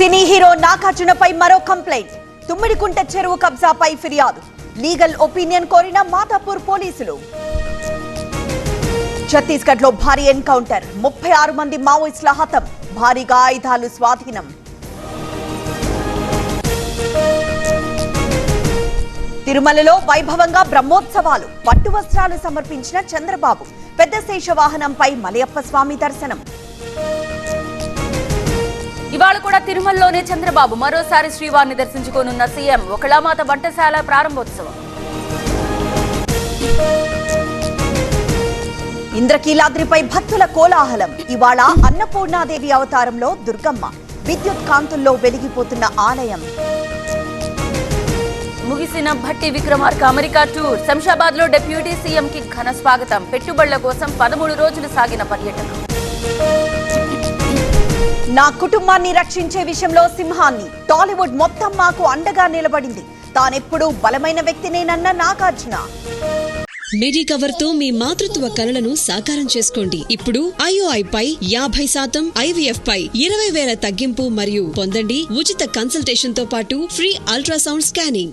Cine hero నాగార్జునపై మరో complaint. Tummidikunta చెరువు కబ్జాపై ఫిర్యాదు. లీగల్ ఒపీనియన్ కోరిన మాదాపూర్ పోలీసులు. ఛత్తీస్గఢ్ లో భారీ ఎన్కౌంటర్. 36 మంది మావోయిస్టుల హతం. భారీగా ఆయుధాలు స్వాధీనం. తిరుమలలో వైభవంగా బ్రహ్మోత్సవాలు. పట్టు వస్త్రాలు సమర్పించిన చంద్రబాబు. పెద్ద శేష వాహనంపై మలయప్ప స్వామి దర్శనం. ఇవాళ కూడా తిరుమలలోనే చంద్రబాబు మరోసారి శ్రీవారిని దర్శించుకోనున్న సీఎం. ఒకళామాత వంటశాల ప్రారంభోత్సవం. ఇంద్రకీలాద్రిపై భక్తుల కోలాహలం. ఇవాళ అన్నపూర్ణాదేవి అవతారంలో దుర్గమ్మ. విద్యుత్ కాంతుల్లో వెలిగిపోతున్న ఆలయం. ముగిసిన భట్టి విక్రమార్క అమెరికా టూర్. శంషాబాద్ లో డిప్యూటీ సీఎం కి ఘన స్వాగతం. పెట్టుబడుల కోసం 13 రోజులు సాగిన పర్యటన. నా కుటుంబాన్ని రక్షించే విషయంలో సింహాన్ని. టాలీవుడ్ మొత్తం మాకు అండగా నిలబడింది. తానెప్పుడు బలమైన వ్యక్తినేనన్న నాగార్జున. మెడికవర్ తో మీ మాతృత్వ కలలను సాకారం చేసుకోండి. ఇప్పుడు IOI పై 50%, IVF పై 20,000 తగ్గింపు మరియు పొందండి ఉచిత కన్సల్టేషన్ తో పాటు ఫ్రీ అల్ట్రాసౌండ్ స్కానింగ్.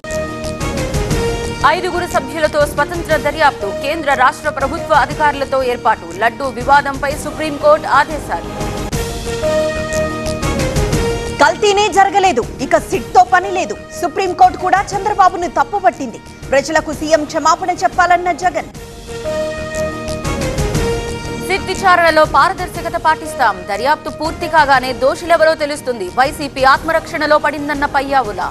5 సభ్యులతో స్వతంత్ర దర్యాప్తు. కేంద్ర రాష్ట్ర ప్రభుత్వ అధికారులతో ఏర్పాటు. లడ్డూ వివాదంపై సుప్రీంకోర్టు ఆదేశాలు. కల్తీనే జరగలేదు, ఇక సిట్ తో పని లేదు. సుప్రీంకోర్టు కూడా చంద్రబాబును తప్పుపట్టింది. ప్రజలకు సీఎం క్షమాపణ చెప్పాలన్న జగన్. సిట్ విచారణలో పారదర్శకత పాటిస్తాం. దర్యాప్తు పూర్తి కాగానే దోషులెవరో తెలుస్తుంది. వైసీపీ ఆత్మరక్షణలో పడిందన్న పయ్యావుల.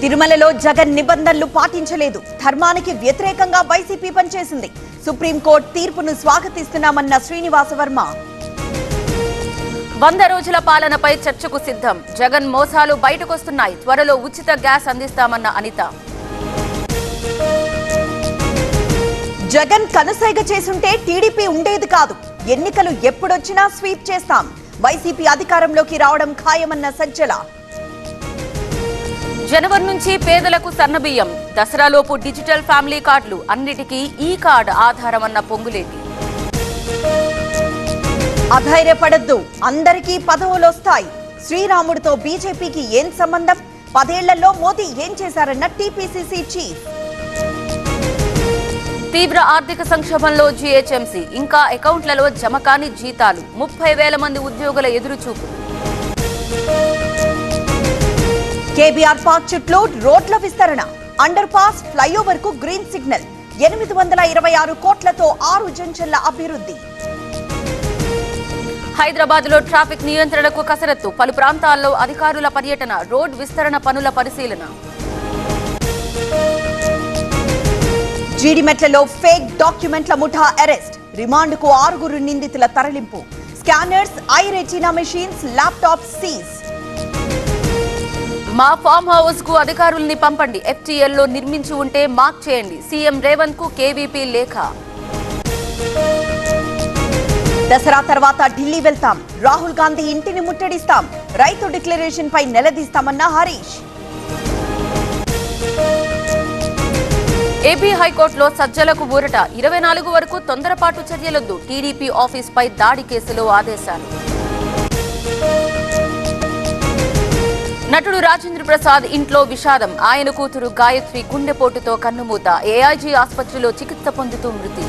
తిరుమలలో జగన్ నిబంధనలు పాటించలేదు. ధర్మానికి వ్యతిరేకంగా వైసీపీ పనిచేసింది. సుప్రీంకోర్టు తీర్పును స్వాగతిస్తున్నామన్న శ్రీనివాసవర్మ. 100 రోజుల పాలనపై చర్చకు సిద్ధం. జగన్ మోసాలు బయటకొస్తున్నాయి. త్వరలో ఉచిత గ్యాస్ అందిస్తామన్న అనిత. జగన్ కనుసైగ చేసుంటే టీడీపీ ఉండేది కాదు. ఎన్నికలు ఎప్పుడొచ్చినా స్వీప్ చేస్తాం. వైసీపీ అధికారంలోకి రావడం ఖాయమన్న సజ్జల. జనవరి నుంచి పేదలకు సన్నబియ్యం. దసరాలోపు డిజిటల్ ఫ్యామిలీ కార్డులు. అన్నిటికీ ఈ కార్డు ఆధారమన్న పొంగులేటి. అధైర్యపడద్దు, అందరికీ పదవులొస్తాయి. శ్రీరాముడితో బీజేపీకి ఏం సంబంధం? 10 ఏళ్లలో మోదీ ఏం చేశారన్న టీపీసీసీ చీఫ్. తీవ్ర ఆర్థిక సంక్షోభంలో జీహెచ్ఎంసీ. ఇంకా అకౌంట్లలో జమ కాని జీతాలు. 30,000 మంది ఉద్యోగుల ఎదురుచూపు. కేబీఆర్ పార్క్ చుట్టూ రోడ్ల విస్తరణ. అండర్ పాస్, ఫ్లైఓవర్ కు గ్రీన్ సిగ్నల్. 826 కోట్లతో 6 జంక్షన్ల అభివృద్ధి. హైదరాబాద్ లో ట్రాఫిక్ నియంత్రణకు కసరత్తు. పలు ప్రాంతాల్లో అధికారుల పర్యటన. రోడ్ విస్తరణ పనుల పరిశీలన. జీడిమెట్లలో ఫేక్ డాక్యుమెంట్ల ముఠా అరెస్ట్. రిమాండ్కు 6 నిందితుల తరలింపు. Scanners, I retina machines, laptop seize. మా ఫామ్ హౌస్ కు అధికారుల్ని పంపండి. FTL లో నిర్మించి ఉంటే మార్క్ చేయండి. సీఎం రేవంత్ కు కేవీపీ లేఖ. దసరా తర్వాత ఢిల్లీ వెళ్తాం. రాహుల్ గాంధీ ఇంటిని ముట్టడిస్తాం. రైతు డిక్లరేషన్ పై నిలదీస్తామన్న హరీష్. ఏపీ హైకోర్టులో సజ్జలకు ఊరట. 24 వరకు తొందరపాటు చర్యలొద్దు. టీడీపీ ఆఫీస్ పై దాడి కేసులో ఆదేశాలు. నటుడు రాజేంద్ర ప్రసాద్ ఇంట్లో విషాదం. ఆయన కూతురు గాయత్రి గుండెపోటుతో కన్నుమూత. ఏఐజీ ఆసుపత్రిలో చికిత్స పొందుతూ మృతి.